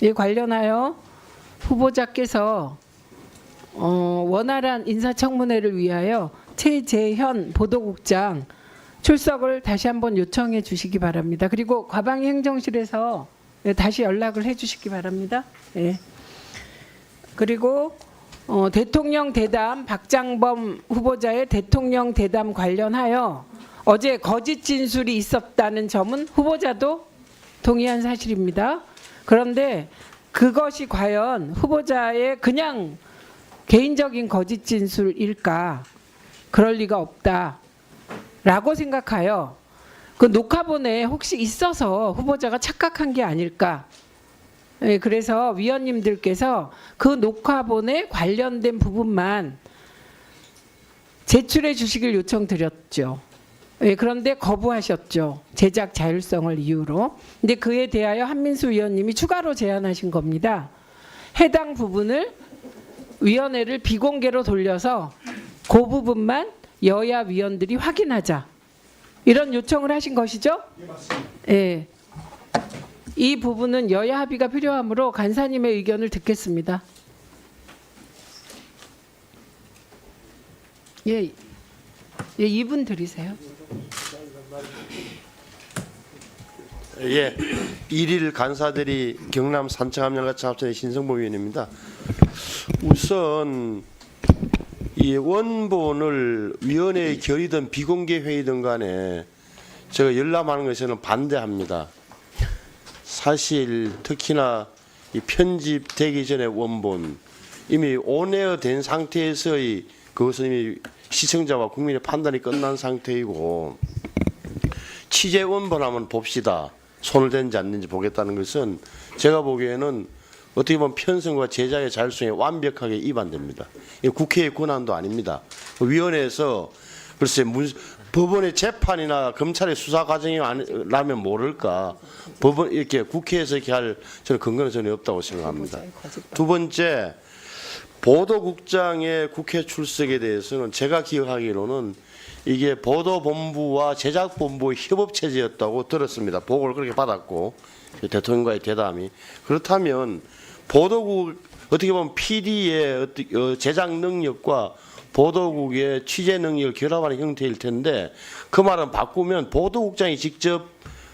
이 관련하여 후보자께서 원활한 인사청문회를 위하여 최재현 보도국장 출석을 다시 한번 요청해 주시기 바랍니다. 그리고 과방위 행정실에서 다시 연락을 해 주시기 바랍니다. 예. 그리고 대통령 대담 박장범 후보자의 대통령 대담 관련하여 어제 거짓 진술이 있었다는 점은 후보자도 동의한 사실입니다. 그런데 그것이 과연 후보자의 그냥 개인적인 거짓 진술일까? 그럴 리가 없다라고 생각하여 그 녹화본에 혹시 있어서 후보자가 착각한 게 아닐까? 예, 그래서 위원님들께서 그 녹화본에 관련된 부분만 제출해 주시길 요청드렸죠. 예, 그런데 거부하셨죠. 제작 자율성을 이유로. 근데 그에 대하여 한민수 위원님이 추가로 제안하신 겁니다. 해당 부분을 위원회를 비공개로 돌려서 그 부분만 여야 위원들이 확인하자. 이런 요청을 하신 것이죠? 예, 맞습니다. 예. 이 부분은 여야 합의가 필요하므로 간사님의 의견을 듣겠습니다. 예, 2분 드리세요. 예, 1일 간사들이 경남 산청함양가청 합천의 신성보 위원입니다. 우선 이 원본을 위원회에 결의든 비공개 회의든 간에 제가 열람하는 것에는 반대합니다. 사실 특히나 이 편집되기 전에 원본 이미 온에어 된 상태에서의 그것은 이미 시청자와 국민의 판단이 끝난 상태이고 취재 원본 한번 봅시다. 손을 댄지 안 댄지 보겠다는 것은 제가 보기에는 어떻게 보면 편성과 제작의 자율성에 완벽하게 위반됩니다. 국회의 권한도 아닙니다. 위원회에서 글쎄 법원의 재판이나 검찰의 수사 과정이라면 모를까 법원 이렇게 국회에서 이렇게 할 저는 근거는 전혀 없다고 생각합니다. 두 번째 보도국장의 국회 출석에 대해서는 제가 기억하기로는 이게 보도본부와 제작본부의 협업체제였다고 들었습니다. 보고를 그렇게 받았고 대통령과의 대담이 그렇다면 보도국 어떻게 보면 PD의 제작 능력과 보도국의 취재 능력을 결합하는 형태일 텐데 그 말은 바꾸면 보도국장이 직접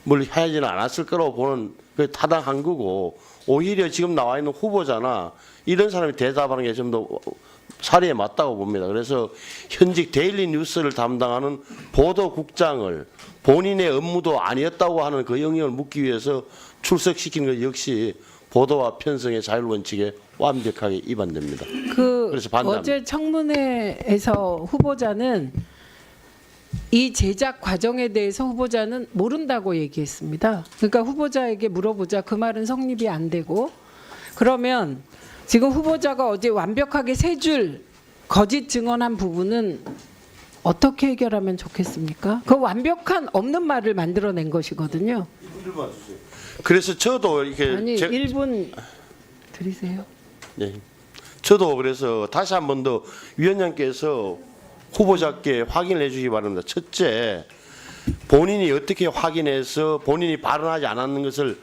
뭘 하지는 않았을 거라고 보는 그 타당한 거고 오히려 지금 나와 있는 후보자나 이런 사람이 대답하는 게 좀 더 사리에 맞다고 봅니다. 그래서 현직 데일리 뉴스를 담당하는 보도국장을 본인의 업무도 아니었다고 하는 그 영역을 묻기 위해서 출석시키는 것 역시 보도와 편성의 자율 원칙에 완벽하게 위반됩니다. 그래서 반대합니다. 어제 청문회에서 후보자는 이 제작 과정에 대해서 후보자는 모른다고 얘기했습니다. 그러니까 후보자에게 물어보자 그 말은 성립이 안 되고 그러면 지금 후보자가 어제 완벽하게 세 줄 거짓 증언한 부분은 어떻게 해결하면 좋겠습니까? 그 완벽한 없는 말을 만들어낸 것이거든요. 그래서 저도 이렇게 아니 1분 드리세요. 네. 저도 그래서 다시 한 번 더 위원장께서 후보자께 확인을 해주시기 바랍니다. 첫째, 본인이 어떻게 확인해서 본인이 발언하지 않았는 것을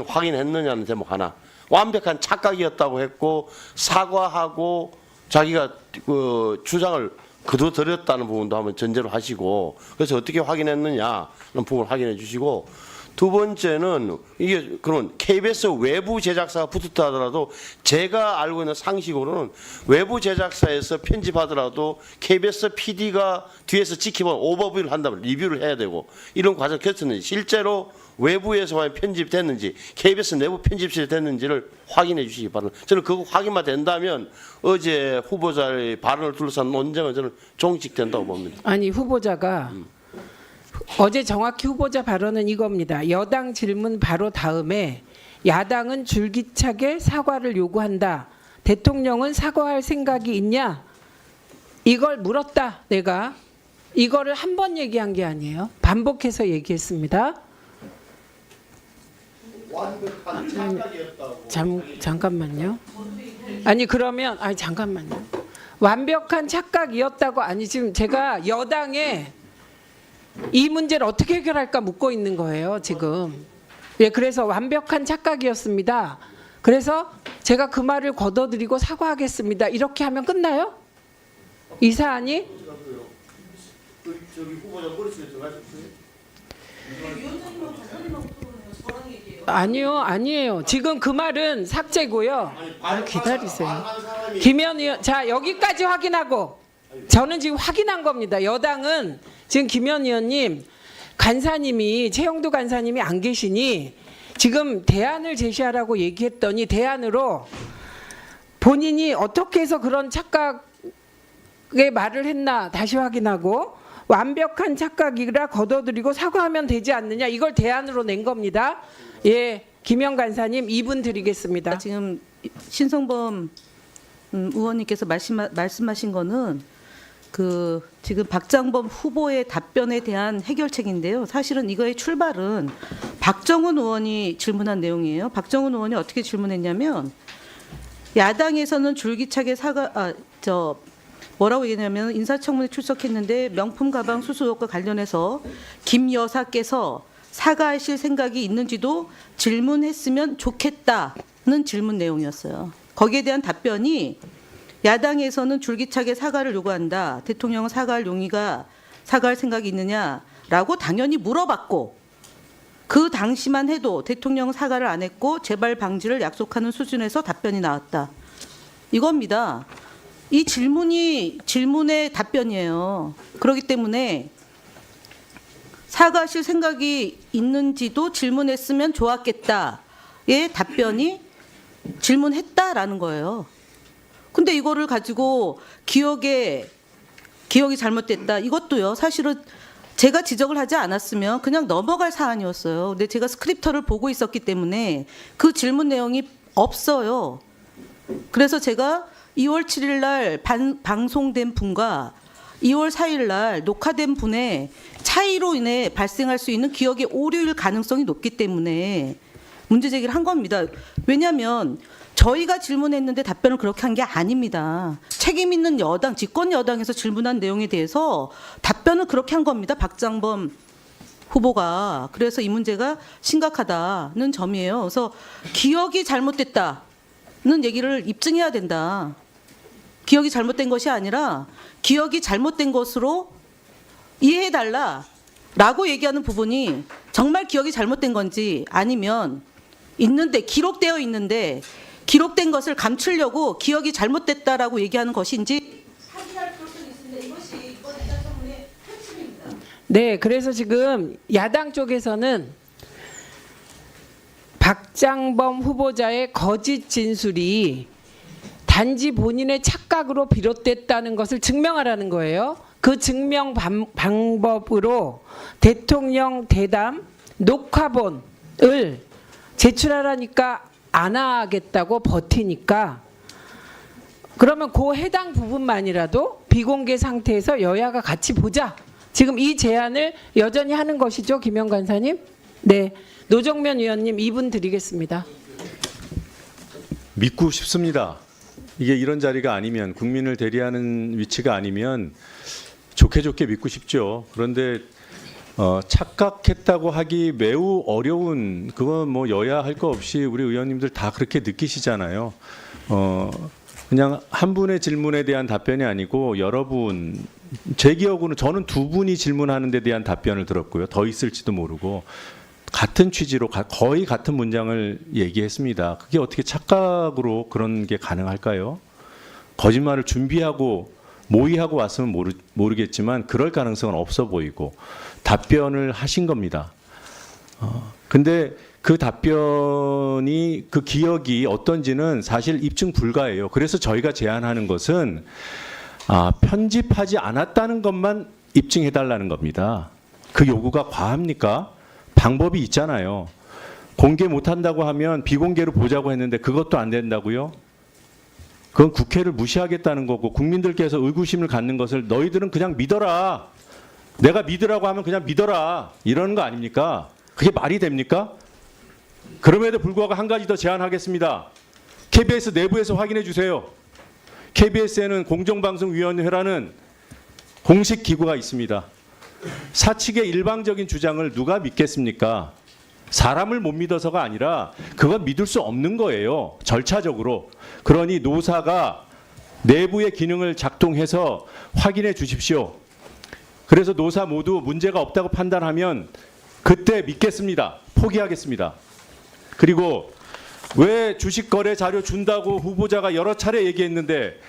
확인했느냐는 제목 하나. 완벽한 착각이었다고 했고 사과하고 자기가 그 주장을 거둬들였다는 부분도 한번 전제로 하시고 그래서 어떻게 확인했느냐는 부분을 확인해 주시고 두 번째는 이게 그런 KBS 외부 제작사가 붙었다 하더라도 제가 알고 있는 상식으로는 외부 제작사에서 편집하더라도 KBS PD가 뒤에서 지켜보는 오버뷰를 한다면 리뷰를 해야 되고 이런 과정을 거쳤는지 실제로 외부에서 과연 편집됐는지 KBS 내부 편집실이 됐는지를 확인해 주시기 바랍니다. 저는 그거 확인만 된다면 어제 후보자의 발언을 둘러싼 논쟁은 저는 종식된다고 봅니다. 아니 후보자가 어제 정확히 후보자 발언은 이겁니다. 여당 질문 바로 다음에 야당은 줄기차게 사과를 요구한다. 대통령은 사과할 생각이 있냐? 이걸 물었다. 내가 이거를 한 번 얘기한 게 아니에요. 반복해서 얘기했습니다. 완벽한 착각이었다고. 잠깐만요. 아니 그러면 잠깐만요. 완벽한 착각이었다고 아니 지금 제가 여당에 이 문제를 어떻게 해결할까 묻고 있는 거예요 지금. 예, 그래서 완벽한 착각이었습니다. 그래서 제가 그 말을 걷어들이고 사과하겠습니다. 이렇게 하면 끝나요? 이 사안이? 저기 후보자 머릿속에 들어가셨어요? 아니에요. 지금 그 말은 삭제고요. 기다리세요. 발언한 사람이 김현 의원, 자 여기까지 확인하고 저는 지금 확인한 겁니다. 여당은 지금 김현 의원님 간사님이 최영두 간사님이 안 계시니 지금 대안을 제시하라고 얘기했더니 대안으로 본인이 어떻게 해서 그런 착각의 말을 했나 다시 확인하고 완벽한 착각이라 걷어들이고 사과하면 되지 않느냐 이걸 대안으로 낸 겁니다. 예, 김영 간사님 2분 드리겠습니다. 지금 신성범 의원님께서 말씀하신 거는 그 지금 박장범 후보의 답변에 대한 해결책인데요. 사실은 이거의 출발은 박정훈 의원이 질문한 내용이에요. 박정훈 의원이 어떻게 질문했냐면 야당에서는 줄기차게 뭐라고 얘기냐면 인사청문회 출석했는데 명품 가방 수수 의혹과 관련해서 김 여사께서 사과하실 생각이 있는지도 질문했으면 좋겠다는 질문 내용이었어요. 거기에 대한 답변이 야당에서는 줄기차게 사과를 요구한다. 대통령은 사과할 생각이 있느냐라고 당연히 물어봤고 그 당시만 해도 대통령은 사과를 안 했고 재발 방지를 약속하는 수준에서 답변이 나왔다. 이겁니다. 이 질문의 답변이에요. 그렇기 때문에 사과하실 생각이 있는지도 질문했으면 좋았겠다의 답변이 질문했다라는 거예요. 근데 이거를 가지고 기억이 잘못됐다. 이것도요. 사실은 제가 지적을 하지 않았으면 그냥 넘어갈 사안이었어요. 근데 제가 스크립터를 보고 있었기 때문에 그 질문 내용이 없어요. 그래서 제가 2월 7일 날 방송된 분과 2월 4일 날 녹화된 분의 차이로 인해 발생할 수 있는 기억의 오류일 가능성이 높기 때문에 문제 제기를 한 겁니다. 왜냐하면 저희가 질문했는데 답변을 그렇게 한 게 아닙니다. 책임 있는 여당, 집권 여당에서 질문한 내용에 대해서 답변을 그렇게 한 겁니다. 박장범 후보가. 그래서 이 문제가 심각하다는 점이에요. 그래서 기억이 잘못됐다는 얘기를 입증해야 된다. 기억이 잘못된 것이 아니라 기억이 잘못된 것으로 이해해달라라고 얘기하는 부분이 정말 기억이 잘못된 건지 아니면 기록되어 있는데 기록된 것을 감추려고 기억이 잘못됐다라고 얘기하는 것인지 확인할 필요성이 있습니다. 이것이 이번 인사청문회 핵심입니다. 네, 그래서 지금 야당 쪽에서는 박장범 후보자의 거짓 진술이 단지 본인의 착각으로 비롯됐다는 것을 증명하라는 거예요. 그 증명 방법으로 대통령 대담 녹화본을 제출하라니까 안 하겠다고 버티니까 그러면 그 해당 부분만이라도 비공개 상태에서 여야가 같이 보자. 지금 이 제안을 여전히 하는 것이죠, 김영 간사님? 네, 노정면 의원님 2분 드리겠습니다. 믿고 싶습니다. 이게 이런 자리가 아니면 국민을 대리하는 위치가 아니면 좋게 믿고 싶죠. 그런데 착각했다고 하기 매우 어려운 그건 뭐 여야 할 거 없이 우리 의원님들 다 그렇게 느끼시잖아요. 그냥 한 분의 질문에 대한 답변이 아니고 여러분 제 기억으로는 저는 2분이 질문하는 데 대한 답변을 들었고요. 더 있을지도 모르고 같은 취지로 거의 같은 문장을 얘기했습니다. 그게 어떻게 착각으로 그런 게 가능할까요? 거짓말을 준비하고 모의하고 왔으면 모르겠지만 그럴 가능성은 없어 보이고 답변을 하신 겁니다. 근데 그 답변이 그 기억이 어떤지는 사실 입증 불가해요. 그래서 저희가 제안하는 것은 편집하지 않았다는 것만 입증해달라는 겁니다. 그 요구가 과합니까? 방법이 있잖아요. 공개 못한다고 하면 비공개로 보자고 했는데 그것도 안 된다고요? 그건 국회를 무시하겠다는 거고 국민들께서 의구심을 갖는 것을 너희들은 그냥 믿어라. 내가 믿으라고 하면 그냥 믿어라. 이러는 거 아닙니까? 그게 말이 됩니까? 그럼에도 불구하고 한 가지 더 제안하겠습니다. KBS 내부에서 확인해 주세요. KBS에는 공정방송위원회라는 공식 기구가 있습니다. 사측의 일방적인 주장을 누가 믿겠습니까? 사람을 못 믿어서가 아니라 그건 믿을 수 없는 거예요. 절차적으로. 그러니 노사가 내부의 기능을 작동해서 확인해 주십시오. 그래서 노사 모두 문제가 없다고 판단하면 그때 믿겠습니다. 포기하겠습니다. 그리고 왜 주식 거래 자료 준다고 후보자가 여러 차례 얘기했는데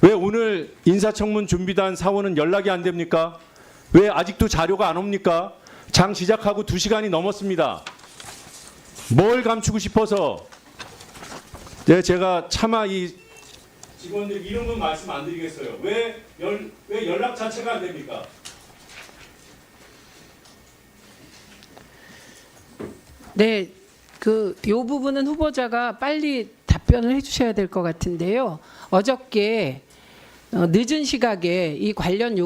왜 오늘 인사청문 준비단 사원은 연락이 안 됩니까? 왜 아직도 자료가 안 옵니까? 장 시작하고 2시간이 넘었습니다. 뭘 감추고 싶어서 제가 차마 이 직원들 이름은 말씀 안 드리겠어요. 왜 연락 자체가 안 됩니까? 네, 요 부분은 후보자가 빨리 답변을 해주셔야 될 것 같은데요. 어저께 늦은 시각에 이 관련